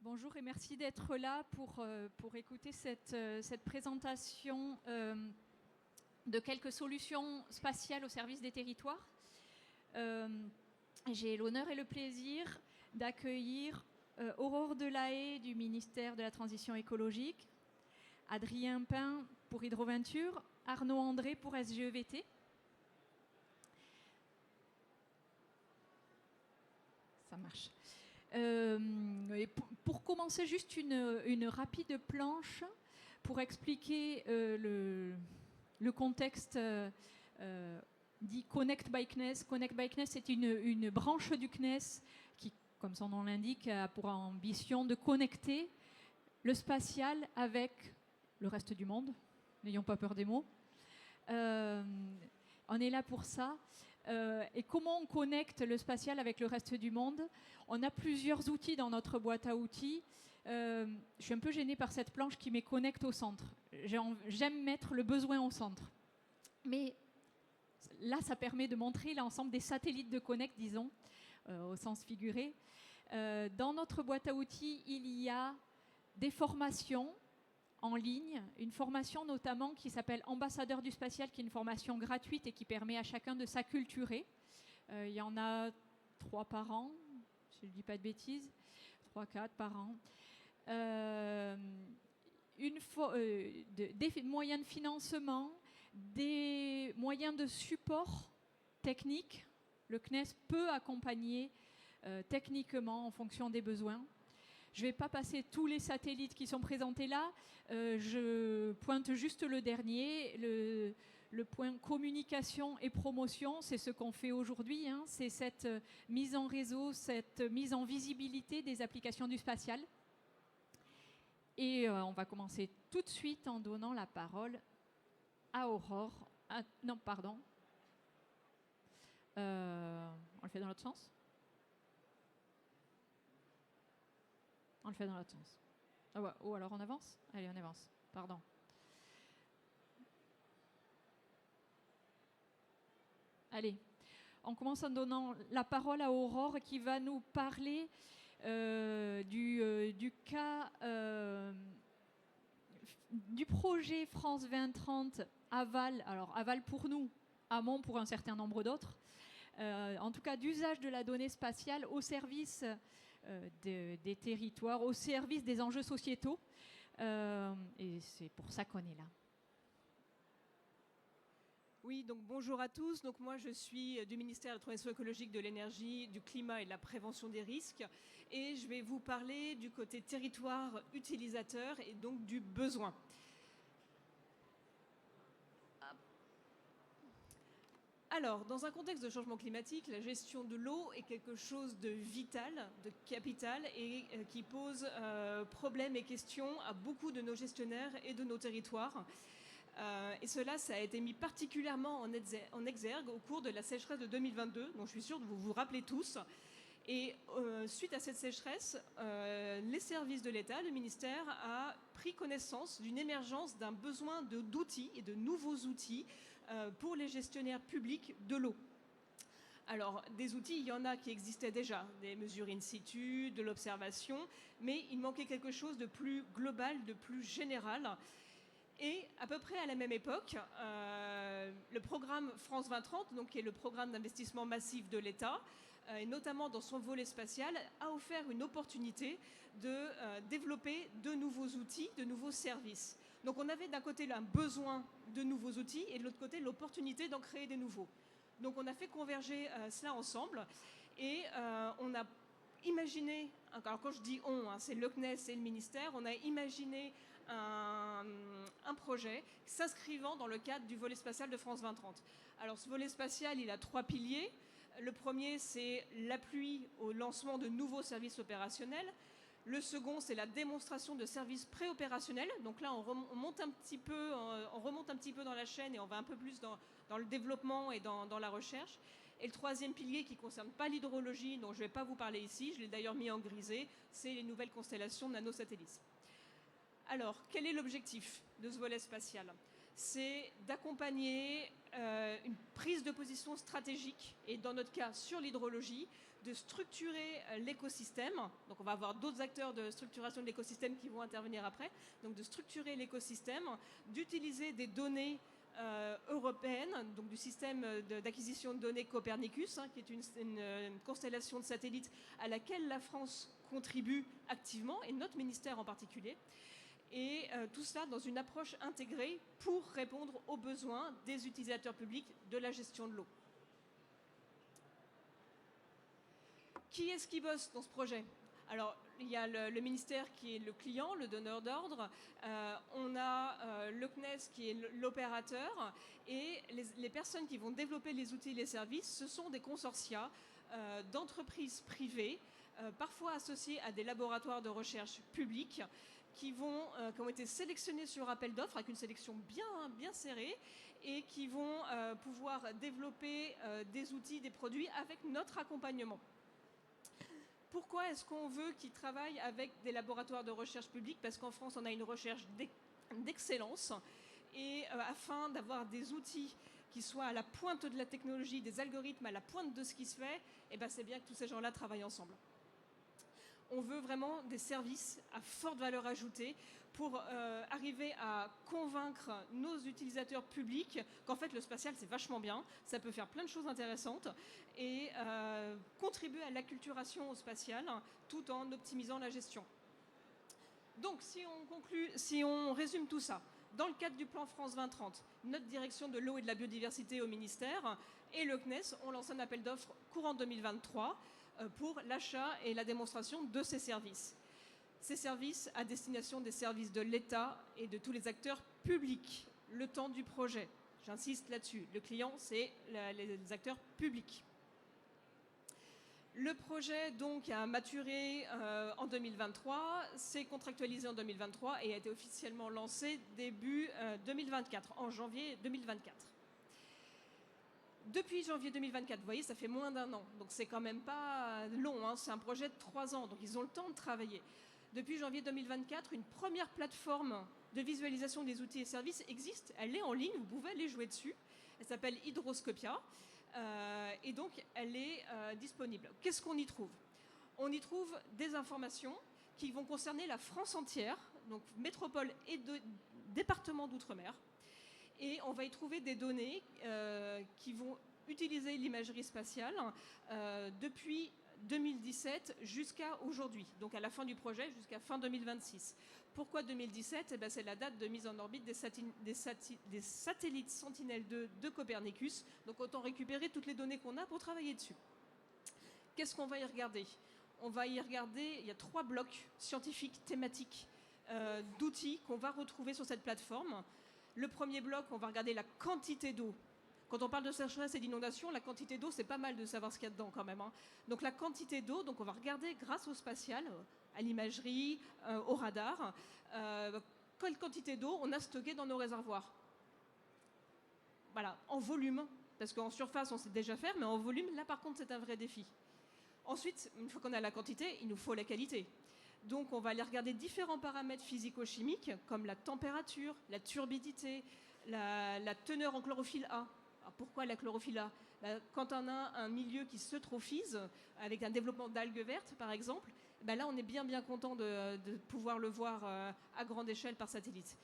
Bonjour et merci d'être là pour écouter cette présentation de quelques solutions spatiales au service des territoires. J'ai l'honneur et le plaisir d'accueillir Aurore Delahaye du ministère de la Transition écologique, Adrien Pin pour Hydroventure, Arnaud André pour SGEVT. Ça marche. Et pour commencer, juste une rapide planche pour expliquer le contexte dit Connect by CNES. Connect by CNES est une branche du CNES qui, comme son nom l'indique, a pour ambition de connecter le spatial avec le reste du monde. N'ayons pas peur des mots. On est là pour ça. Et comment on connecte le spatial avec le reste du monde? On a plusieurs outils dans notre boîte à outils. Je suis un peu gênée par cette planche qui met connecte au centre. J'aime mettre le besoin au centre. Mais là, ça permet de montrer l'ensemble des satellites de connect, disons, au sens figuré. Dans notre boîte à outils, il y a des formations en ligne, une formation notamment qui s'appelle Ambassadeur du spatial, qui est une formation gratuite et qui permet à chacun de s'acculturer. Il y en a 3 par an, si je ne dis pas de bêtises, 3-4 par an. Des moyens de financement, des moyens de support technique. Le CNES peut accompagner techniquement en fonction des besoins. Je ne vais pas passer tous les satellites qui sont présentés là. Je pointe juste le dernier, le point communication et promotion. C'est ce qu'on fait aujourd'hui. C'est cette mise en réseau, cette mise en visibilité des applications du spatial. Et on va commencer tout de suite en donnant la parole à Aurore. Non, pardon. On le fait dans l'autre sens ? On le fait dans l'autre sens. Ah ouais. Oh, alors on avance ? Allez, on avance. Pardon. Allez, on commence en donnant la parole à Aurore qui va nous parler du cas du projet France 2030 Aval. Alors Aval pour nous, Amont pour un certain nombre d'autres. En tout cas, d'usage de la donnée spatiale au service des territoires, au service des enjeux sociétaux. Et c'est pour ça qu'on est là. Oui, donc bonjour à tous. Donc moi, je suis du ministère de la Transition écologique, de l'énergie, du climat et de la prévention des risques. Et je vais vous parler du côté territoire utilisateur et donc du besoin. Alors, dans un contexte de changement climatique, la gestion de l'eau est quelque chose de vital, de capital, et qui pose problèmes et questions à beaucoup de nos gestionnaires et de nos territoires. Et cela, ça a été mis particulièrement en exergue au cours de la sécheresse de 2022, dont je suis sûre que vous vous rappelez tous. Et suite à cette sécheresse, les services de l'État, le ministère, a pris connaissance d'une émergence d'un besoin d'outils et de nouveaux outils pour les gestionnaires publics de l'eau. Alors, des outils, il y en a qui existaient déjà, des mesures in situ, de l'observation, mais il manquait quelque chose de plus global, de plus général. Et à peu près à la même époque, le programme France 2030, donc, qui est le programme d'investissement massif de l'État, et notamment dans son volet spatial, a offert une opportunité de développer de nouveaux outils, de nouveaux services. Donc on avait d'un côté un besoin de nouveaux outils et de l'autre côté l'opportunité d'en créer des nouveaux. Donc on a fait converger cela ensemble et on a imaginé, alors quand je dis on, c'est le CNES et le ministère, on a imaginé un projet s'inscrivant dans le cadre du volet spatial de France 2030. Alors ce volet spatial, il a 3 piliers. Le premier, c'est l'appui au lancement de nouveaux services opérationnels. Le second, c'est la démonstration de services préopérationnels. Donc là, on remonte un petit peu dans la chaîne et on va un peu plus dans le développement et dans la recherche. Et le troisième pilier, qui ne concerne pas l'hydrologie, dont je ne vais pas vous parler ici, je l'ai d'ailleurs mis en grisé, c'est les nouvelles constellations de nanosatellites. Alors, quel est l'objectif de ce volet spatial ? C'est d'accompagner une prise de position stratégique, et dans notre cas sur l'hydrologie, de structurer l'écosystème. Donc on va avoir d'autres acteurs de structuration de l'écosystème qui vont intervenir après. Donc de structurer l'écosystème, d'utiliser des données européenne, donc du système d'acquisition de données Copernicus, qui est une constellation de satellites à laquelle la France contribue activement, et notre ministère en particulier. Et tout cela dans une approche intégrée pour répondre aux besoins des utilisateurs publics de la gestion de l'eau. Qui est-ce qui bosse dans ce projet ? Alors, il y a le ministère qui est le client, le donneur d'ordre. On a le CNES qui est l'opérateur. Et les personnes qui vont développer les outils et les services, ce sont des consortia d'entreprises privées, parfois associées à des laboratoires de recherche publics, qui ont été sélectionnés sur appel d'offres avec une sélection bien serrée et qui vont pouvoir développer des outils, des produits avec notre accompagnement. Pourquoi est-ce qu'on veut qu'ils travaillent avec des laboratoires de recherche publics ? Parce qu'en France, on a une recherche d'excellence. Et afin d'avoir des outils qui soient à la pointe de la technologie, des algorithmes à la pointe de ce qui se fait, c'est bien que tous ces gens-là travaillent ensemble. On veut vraiment des services à forte valeur ajoutée pour arriver à convaincre nos utilisateurs publics qu'en fait le spatial c'est vachement bien, ça peut faire plein de choses intéressantes et contribuer à l'acculturation au spatial tout en optimisant la gestion. Donc si on résume tout ça, dans le cadre du plan France 2030, notre direction de l'eau et de la biodiversité au ministère et le CNES ont lancé un appel d'offres courant 2023 pour l'achat et la démonstration de ces services. Ces services à destination des services de l'État et de tous les acteurs publics, le temps du projet. J'insiste là-dessus. Le client, c'est les acteurs publics. Le projet donc a maturé en 2023, s'est contractualisé en 2023 et a été officiellement lancé début 2024, en janvier 2024. Depuis janvier 2024, vous voyez, ça fait moins d'1 an, donc c'est quand même pas long, c'est un projet de 3 ans, donc ils ont le temps de travailler. Depuis janvier 2024, une première plateforme de visualisation des outils et services existe, elle est en ligne, vous pouvez aller jouer dessus, elle s'appelle Hydroscopia, et donc elle est disponible. Qu'est-ce qu'on y trouve ? On y trouve des informations qui vont concerner la France entière, donc métropole et département d'outre-mer, et on va y trouver des données qui vont utiliser l'imagerie spatiale depuis 2017 jusqu'à aujourd'hui, donc à la fin du projet jusqu'à fin 2026. Pourquoi 2017 ? C'est la date de mise en orbite des satellites Sentinelle-2 de Copernicus, donc autant récupérer toutes les données qu'on a pour travailler dessus. Qu'est-ce qu'on va y regarder ? On va y regarder, il y a 3 blocs scientifiques thématiques d'outils qu'on va retrouver sur cette plateforme. Le premier bloc, on va regarder la quantité d'eau. Quand on parle de sécheresse et d'inondation, la quantité d'eau, c'est pas mal de savoir ce qu'il y a dedans quand même. Donc la quantité d'eau, donc on va regarder grâce au spatial, à l'imagerie, au radar, quelle quantité d'eau on a stocké dans nos réservoirs. Voilà, en volume, parce qu'en surface, on sait déjà faire, mais en volume, là par contre, c'est un vrai défi. Ensuite, une fois qu'on a la quantité, il nous faut la qualité. Donc on va aller regarder différents paramètres physico-chimiques, comme la température, la turbidité, la teneur en chlorophylle A. Alors pourquoi la chlorophylle A ? Quand on a un milieu qui s'eutrophise, avec un développement d'algues vertes par exemple, là on est bien content de pouvoir le voir à grande échelle par satellite.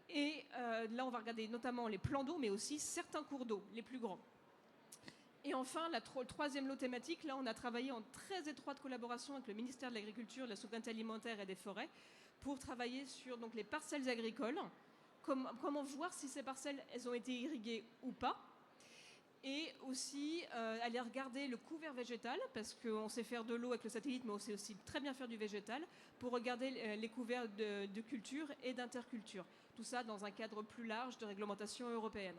Et là on va regarder notamment les plans d'eau, mais aussi certains cours d'eau, les plus grands. Et enfin, le troisième lot thématique, là on a travaillé en très étroite collaboration avec le ministère de l'Agriculture, de la Souveraineté alimentaire et des Forêts pour travailler sur donc, les parcelles agricoles, comment voir si ces parcelles elles ont été irriguées ou pas, et aussi aller regarder le couvert végétal, parce qu'on sait faire de l'eau avec le satellite, mais on sait aussi très bien faire du végétal, pour regarder les couverts de culture et d'interculture. Tout ça dans un cadre plus large de réglementation européenne.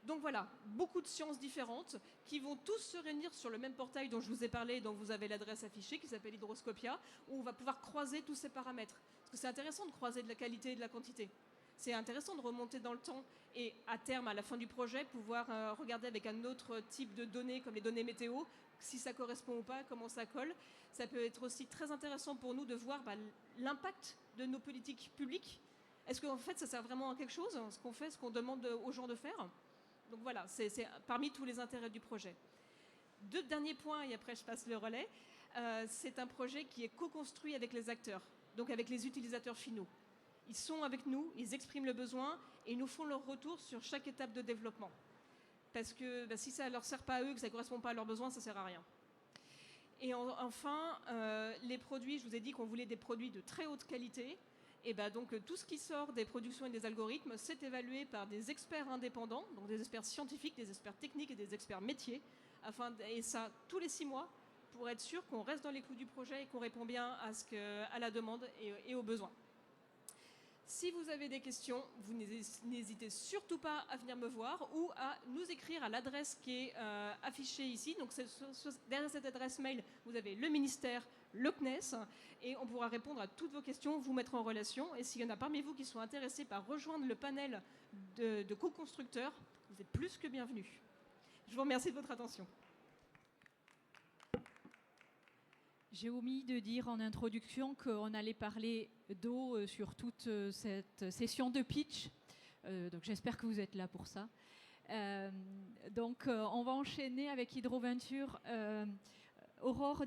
Donc voilà, beaucoup de sciences différentes qui vont tous se réunir sur le même portail dont je vous ai parlé, dont vous avez l'adresse affichée, qui s'appelle Hydroscopia, où on va pouvoir croiser tous ces paramètres. Parce que c'est intéressant de croiser de la qualité et de la quantité. C'est intéressant de remonter dans le temps et à terme, à la fin du projet, pouvoir regarder avec un autre type de données, comme les données météo, si ça correspond ou pas, comment ça colle. Ça peut être aussi très intéressant pour nous de voir l'impact de nos politiques publiques. Est-ce qu'en fait, ça sert vraiment à quelque chose, ce qu'on fait, ce qu'on demande aux gens de faire ? Donc voilà, c'est parmi tous les intérêts du projet. 2 derniers points et après je passe le relais. C'est un projet qui est co-construit avec les acteurs, donc avec les utilisateurs finaux. Ils sont avec nous, ils expriment le besoin et ils nous font leur retour sur chaque étape de développement. Parce que si ça ne leur sert pas à eux, que ça ne correspond pas à leurs besoins, ça ne sert à rien. Et enfin, les produits, je vous ai dit qu'on voulait des produits de très haute qualité. Et donc tout ce qui sort des productions et des algorithmes, c'est évalué par des experts indépendants, donc des experts scientifiques, des experts techniques et des experts métiers, et ça tous les 6 mois, pour être sûr qu'on reste dans les clous du projet et qu'on répond bien à la demande et aux besoins. Si vous avez des questions, vous n'hésitez surtout pas à venir me voir ou à nous écrire à l'adresse qui est affichée ici. Donc derrière cette adresse mail, vous avez le ministère, le CNES, et on pourra répondre à toutes vos questions, vous mettre en relation. Et s'il y en a parmi vous qui sont intéressés par rejoindre le panel de co-constructeurs, vous êtes plus que bienvenus. Je vous remercie de votre attention. J'ai omis de dire en introduction qu'on allait parler d'eau sur toute cette session de pitch. Donc j'espère que vous êtes là pour ça. Donc on va enchaîner avec Hydroventure. Aurore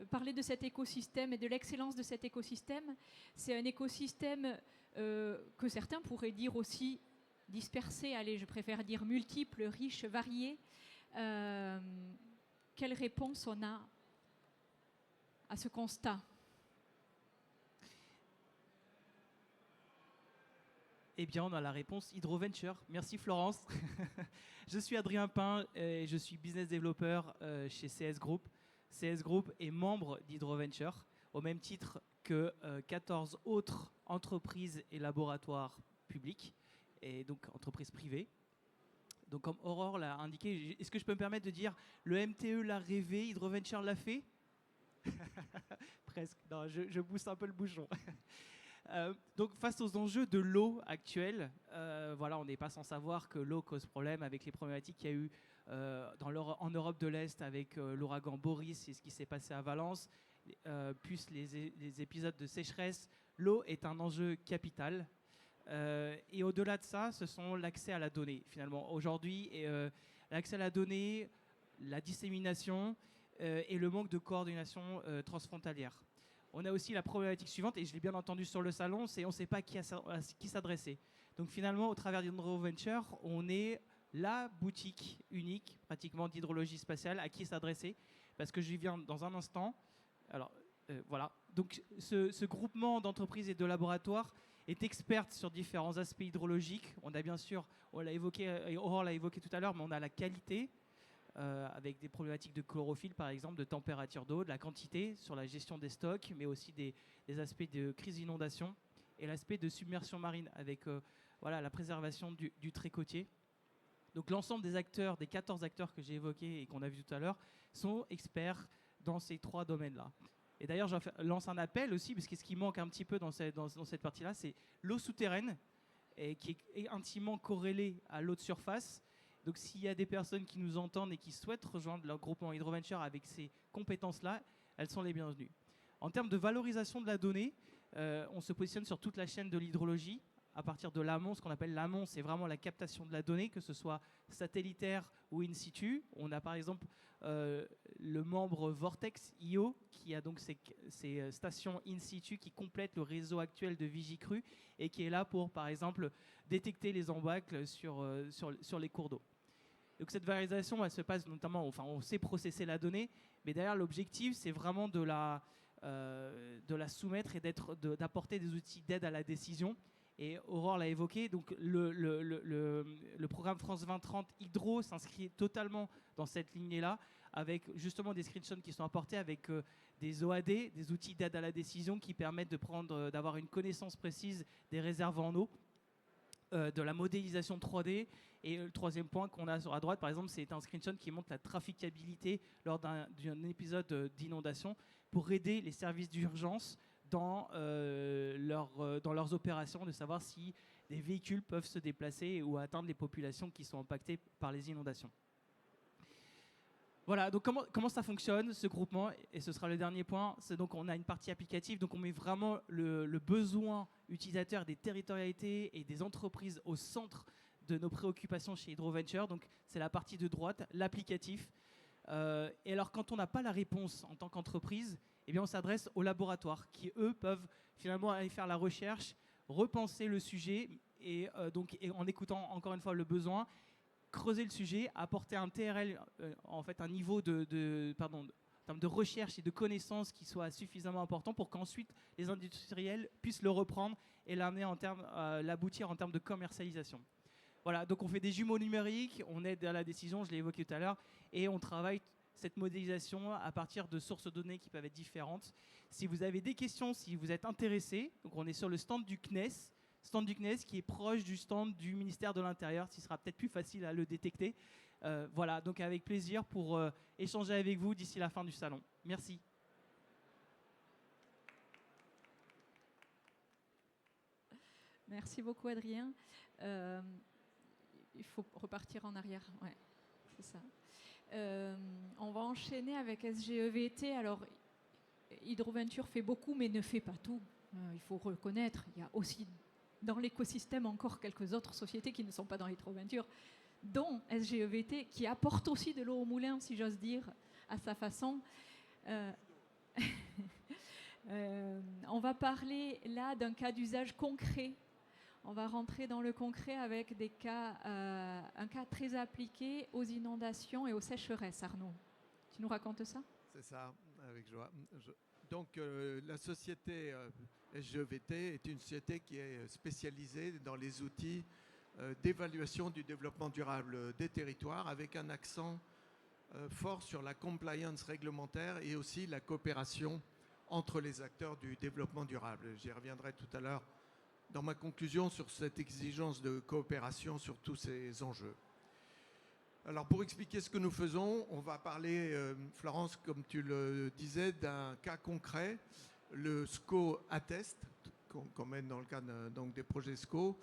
parlait de cet écosystème et de l'excellence de cet écosystème. C'est un écosystème que certains pourraient dire aussi dispersé, allez, je préfère dire multiple, riche, varié. Quelle réponse on a à ce constat? Eh bien, on a la réponse Hydroventure. Merci Florence. Je suis Adrien Pin et je suis business developer chez CS Group. CS Group est membre d'Hydroventure au même titre que 14 autres entreprises et laboratoires publics et donc entreprises privées. Donc comme Aurore l'a indiqué, est-ce que je peux me permettre de dire le MTE l'a rêvé, Hydroventure l'a fait? Presque. Non, je pousse un peu le bouchon. Donc face aux enjeux de l'eau actuelle, voilà, on n'est pas sans savoir que l'eau cause problème avec les problématiques qu'il y a eu en Europe de l'Est avec l'ouragan Boris et ce qui s'est passé à Valence, plus les épisodes de sécheresse. L'eau est un enjeu capital. Et au-delà de ça, ce sont l'accès à la donnée. Finalement, aujourd'hui, l'accès à la donnée, la dissémination et le manque de coordination transfrontalière. On a aussi la problématique suivante, et je l'ai bien entendu sur le salon, c'est on ne sait pas à qui s'adresser. Donc finalement, au travers d'Hydroventure, on est la boutique unique, pratiquement, d'hydrologie spatiale, à qui s'adresser, parce que j'y viens dans un instant. Alors, voilà. Donc ce groupement d'entreprises et de laboratoires est experte sur différents aspects hydrologiques. On a bien sûr, on l'a évoqué, Aurore l'a évoqué tout à l'heure, mais on a la qualité, avec des problématiques de chlorophylle par exemple, de température d'eau, de la quantité sur la gestion des stocks, mais aussi des aspects de crise d'inondation et l'aspect de submersion marine avec voilà, la préservation du trait côtier. Donc l'ensemble des acteurs, des 14 acteurs que j'ai évoqués et qu'on a vu tout à l'heure, sont experts dans ces 3 domaines-là. Et d'ailleurs, je lance un appel aussi, parce que ce qui manque un petit peu dans cette partie-là, c'est l'eau souterraine, et qui est intimement corrélée à l'eau de surface. Donc s'il y a des personnes qui nous entendent et qui souhaitent rejoindre leur groupement Hydroventure avec ces compétences-là, elles sont les bienvenues. En termes de valorisation de la donnée, on se positionne sur toute la chaîne de l'hydrologie, à partir de l'amont. Ce qu'on appelle l'amont, c'est vraiment la captation de la donnée, que ce soit satellitaire ou in situ. On a par exemple le membre Vortex.io, qui a donc ces stations in situ qui complètent le réseau actuel de Vigicru et qui est là pour, par exemple, détecter les embâcles sur les cours d'eau. Donc cette valorisation, elle se passe notamment, enfin on sait processer la donnée, mais derrière l'objectif, c'est vraiment de la soumettre et d'apporter des outils d'aide à la décision. Et Aurore l'a évoqué, donc le programme France 2030 Hydro s'inscrit totalement dans cette lignée-là, avec justement des screenshots qui sont apportés avec des OAD, des outils d'aide à la décision qui permettent d'avoir une connaissance précise des réserves en eau, de la modélisation 3D. Et le troisième point qu'on a sur à droite, par exemple, c'est un screenshot qui montre la traficabilité lors d'un épisode d'inondation pour aider les services d'urgence dans leurs opérations, de savoir si des véhicules peuvent se déplacer ou atteindre les populations qui sont impactées par les inondations. Voilà, donc comment ça fonctionne, ce groupement? Et ce sera le dernier point. C'est donc on a une partie applicative, donc on met vraiment le besoin utilisateur des territorialités et des entreprises au centre de nos préoccupations chez Hydroventure. Donc c'est la partie de droite, l'applicatif. Et alors, quand on n'a pas la réponse en tant qu'entreprise, eh bien, on s'adresse aux laboratoires qui, eux, peuvent finalement aller faire la recherche, repenser le sujet et en écoutant encore une fois le besoin, creuser le sujet, apporter un TRL, en fait un niveau en termes de recherche et de connaissances qui soit suffisamment important pour qu'ensuite les industriels puissent le reprendre et l'aboutir en termes de commercialisation. Voilà, donc on fait des jumeaux numériques, on aide à la décision, je l'ai évoqué tout à l'heure, et on travaille cette modélisation à partir de sources de données qui peuvent être différentes. Si vous avez des questions, si vous êtes intéressés, donc on est sur le stand du CNES qui est proche du stand du ministère de l'Intérieur, ce sera peut-être plus facile à le détecter. Voilà, donc avec plaisir pour échanger avec vous d'ici la fin du salon. Merci. Merci beaucoup, Adrien. Il faut repartir en arrière. Ouais, c'est ça. On va enchaîner avec SGEVT. Alors, Hydroventure fait beaucoup, mais ne fait pas tout. Il faut reconnaître, il y a aussi dans l'écosystème encore quelques autres sociétés qui ne sont pas dans Hydroventure, dont SGEVT, qui apporte aussi de l'eau au moulin, si j'ose dire, à sa façon. On va parler là d'un cas d'usage concret. On va rentrer dans le concret avec un cas très appliqué aux inondations et aux sécheresses. Arnaud, tu nous racontes ça ? C'est ça, avec joie. Donc, la société SGEVT est une société qui est spécialisée dans les outils d'évaluation du développement durable des territoires, avec un accent fort sur la compliance réglementaire et aussi la coopération entre les acteurs du développement durable. J'y reviendrai tout à l'heure dans ma conclusion sur cette exigence de coopération sur tous ces enjeux. Alors, pour expliquer ce que nous faisons, on va parler, Florence, comme tu le disais, d'un cas concret, le SCO Attest, qu'on mène dans le cadre donc des projets SCO,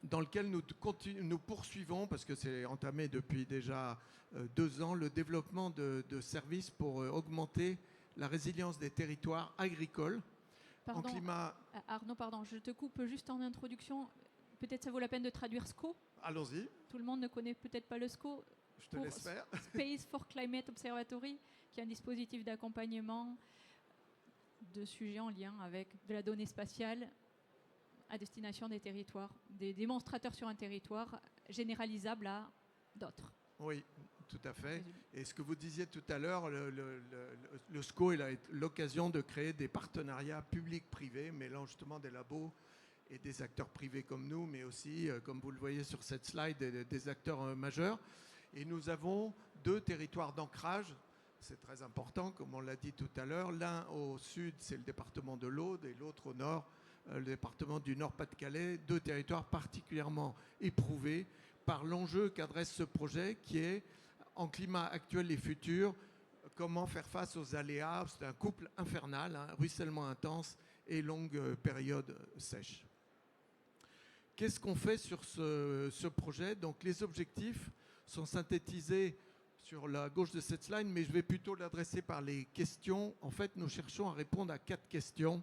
dans lequel nous poursuivons, parce que c'est entamé depuis déjà 2 ans, le développement de services pour augmenter la résilience des territoires agricoles. Pardon, en climat... Arnaud, pardon, je te coupe juste en introduction. Peut-être ça vaut la peine de traduire SCO. Allons-y. Tout le monde ne connaît peut-être pas le SCO. Je te laisse faire. Space for Climate Observatory, qui est un dispositif d'accompagnement de sujets en lien avec de la donnée spatiale à destination des territoires, des démonstrateurs sur un territoire généralisables à d'autres. Oui, tout à fait. Et ce que vous disiez tout à l'heure, le SCO est l'occasion de créer des partenariats publics-privés, mêlant justement des labos et des acteurs privés comme nous, mais aussi, comme vous le voyez sur cette slide, des acteurs majeurs. Et nous avons 2 territoires d'ancrage, c'est très important, comme on l'a dit tout à l'heure. L'un au sud, c'est le département de l'Aude, et l'autre au nord, le département du Nord-Pas-de-Calais. 2 territoires particulièrement éprouvés par l'enjeu qu'adresse ce projet, qui est, en climat actuel et futur, comment faire face aux aléas. C'est un couple infernal, ruissellement intense et longue période sèche. Qu'est-ce qu'on fait sur ce projet ? Donc, les objectifs sont synthétisés sur la gauche de cette slide, mais je vais plutôt l'adresser par les questions. En fait, nous cherchons à répondre à 4 questions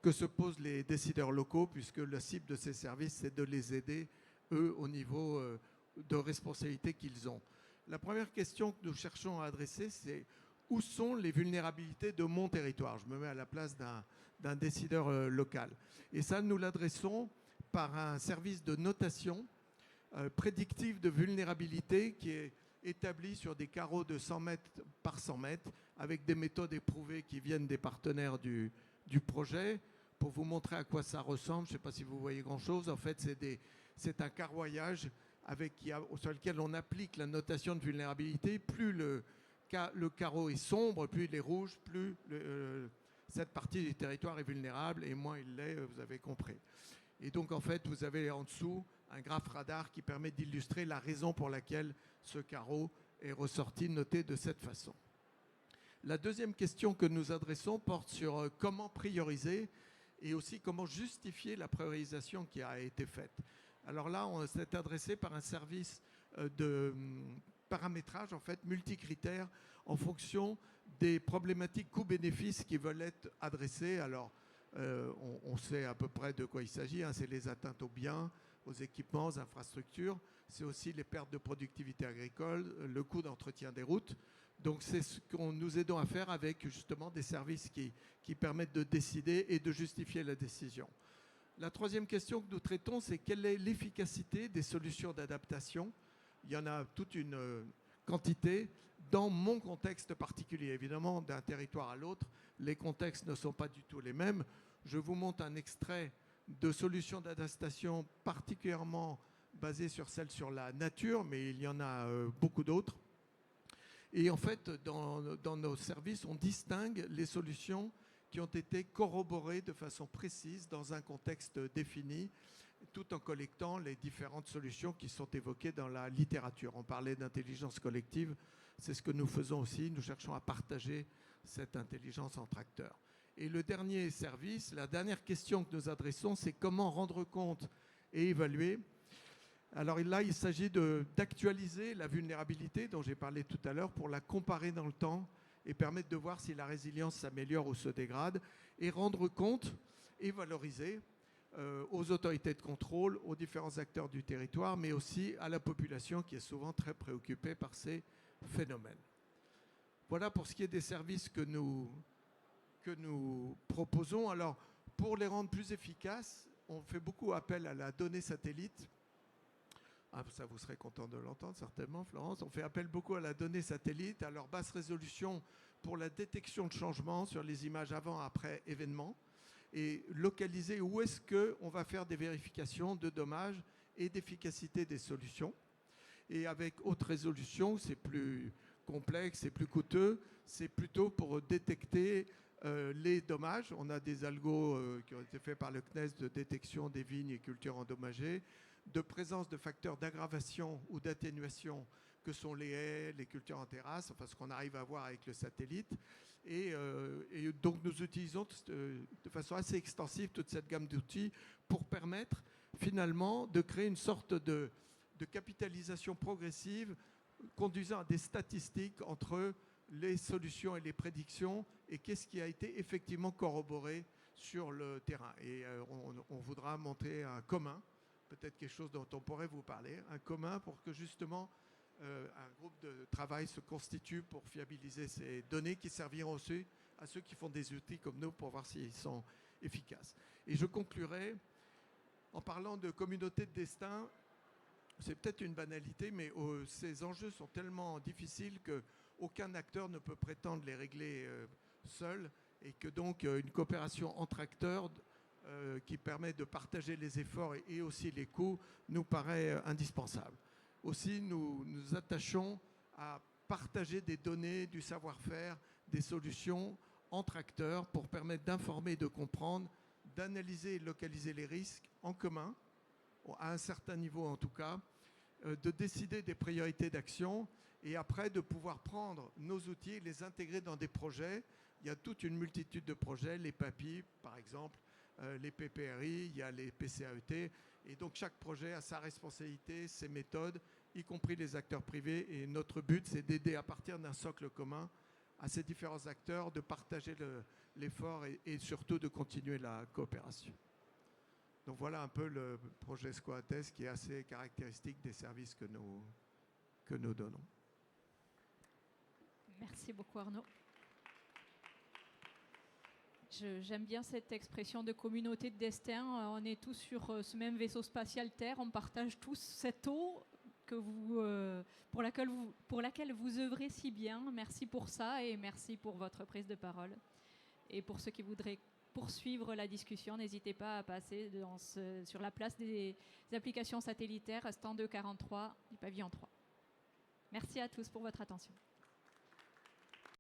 que se posent les décideurs locaux, puisque la cible de ces services, c'est de les aider, eux, au niveau de responsabilité qu'ils ont. La première question que nous cherchons à adresser, c'est où sont les vulnérabilités de mon territoire ? Je me mets à la place d'un décideur local. Et ça, nous l'adressons par un service de notation prédictive de vulnérabilité qui est établi sur des carreaux de 100 mètres par 100 mètres avec des méthodes éprouvées qui viennent des partenaires du projet. Pour vous montrer à quoi ça ressemble, je ne sais pas si vous voyez grand-chose, en fait c'est un carroyage sur lequel on applique la notation de vulnérabilité. Plus le carreau est sombre, plus il est rouge, plus cette partie du territoire est vulnérable, et moins il l'est, vous avez compris. Et donc, en fait, vous avez en dessous un graphe radar qui permet d'illustrer la raison pour laquelle ce carreau est ressorti, noté de cette façon. La deuxième question que nous adressons porte sur comment prioriser et aussi comment justifier la priorisation qui a été faite. Alors là, on s'est adressé par un service de paramétrage, en fait, multicritères, en fonction des problématiques coûts-bénéfices qui veulent être adressées. Alors, on sait à peu près de quoi il s'agit, c'est les atteintes aux biens, aux équipements, aux infrastructures. c'est aussi les pertes de productivité agricole, le coût d'entretien des routes. Donc c'est ce que nous aidons à faire avec justement des services qui permettent de décider et de justifier la décision. La troisième question que nous traitons, c'est quelle est l'efficacité des solutions d'adaptation. Il y en a toute une quantité dans mon contexte particulier. Évidemment, d'un territoire à l'autre, les contextes ne sont pas du tout les mêmes. Je vous montre un extrait de solutions d'adaptation particulièrement basées sur celles sur la nature, mais il y en a beaucoup d'autres. Et en fait, dans nos services, on distingue les solutions qui ont été corroborées de façon précise dans un contexte défini, tout en collectant les différentes solutions qui sont évoquées dans la littérature. On parlait d'intelligence collective, c'est ce que nous faisons aussi. Nous cherchons à partager cette intelligence entre acteurs. Et le dernier service, la dernière question que nous adressons, c'est comment rendre compte et évaluer. Alors là, il s'agit d'actualiser la vulnérabilité dont j'ai parlé tout à l'heure pour la comparer dans le temps et permettre de voir si la résilience s'améliore ou se dégrade, et rendre compte et valoriser aux autorités de contrôle, aux différents acteurs du territoire, mais aussi à la population qui est souvent très préoccupée par ces phénomènes. Voilà pour ce qui est des services que nous proposons. Alors, pour les rendre plus efficaces, on fait beaucoup appel à la donnée satellite. Ah, ça, vous serez content de l'entendre, certainement, Florence. On fait appel beaucoup à la donnée satellite, à leur basse résolution pour la détection de changements sur les images avant-après événements et localiser où est-ce qu'on va faire des vérifications de dommages et d'efficacité des solutions. Et avec haute résolution, c'est plus complexe, c'est plus coûteux, c'est plutôt pour détecter les dommages. On a des algos qui ont été faits par le CNES de détection des vignes et cultures endommagées, de présence de facteurs d'aggravation ou d'atténuation que sont les haies, les cultures en terrasse, enfin ce qu'on arrive à voir avec le satellite. Et donc nous utilisons de façon assez extensive toute cette gamme d'outils pour permettre finalement de créer une sorte de capitalisation progressive conduisant à des statistiques entre les solutions et les prédictions et qu'est-ce qui a été effectivement corroboré sur le terrain. Et on voudra monter un commun, peut-être quelque chose dont on pourrait vous parler, un commun pour que justement un groupe de travail se constitue pour fiabiliser ces données qui serviront aussi à ceux qui font des outils comme nous pour voir s'ils sont efficaces. Et je conclurai en parlant de communauté de destin. C'est peut-être une banalité, mais ces enjeux sont tellement difficiles qu'aucun acteur ne peut prétendre les régler seul et que donc une coopération entre acteurs qui permet de partager les efforts et aussi les coûts nous paraît indispensable. Aussi, nous nous attachons à partager des données, du savoir-faire, des solutions entre acteurs pour permettre d'informer, de comprendre, d'analyser et de localiser les risques en commun, à un certain niveau en tout cas, de décider des priorités d'action et après de pouvoir prendre nos outils et les intégrer dans des projets. Il y a toute une multitude de projets, les PAPI par exemple, les PPRI, il y a les PCAET, et donc chaque projet a sa responsabilité, ses méthodes, y compris les acteurs privés, et notre but c'est d'aider à partir d'un socle commun à ces différents acteurs de partager l'effort et surtout de continuer la coopération. Donc voilà un peu le projet Scoates qui est assez caractéristique des services que nous donnons. Merci beaucoup Arnaud. J'aime bien cette expression de communauté de destin. On est tous sur ce même vaisseau spatial Terre. On partage tous cette eau pour laquelle vous œuvrez si bien. Merci pour ça et merci pour votre prise de parole. Et pour ceux qui voudraient poursuivre la discussion, n'hésitez pas à passer sur la place des applications satellitaires, stand 243 du pavillon 3. Merci à tous pour votre attention.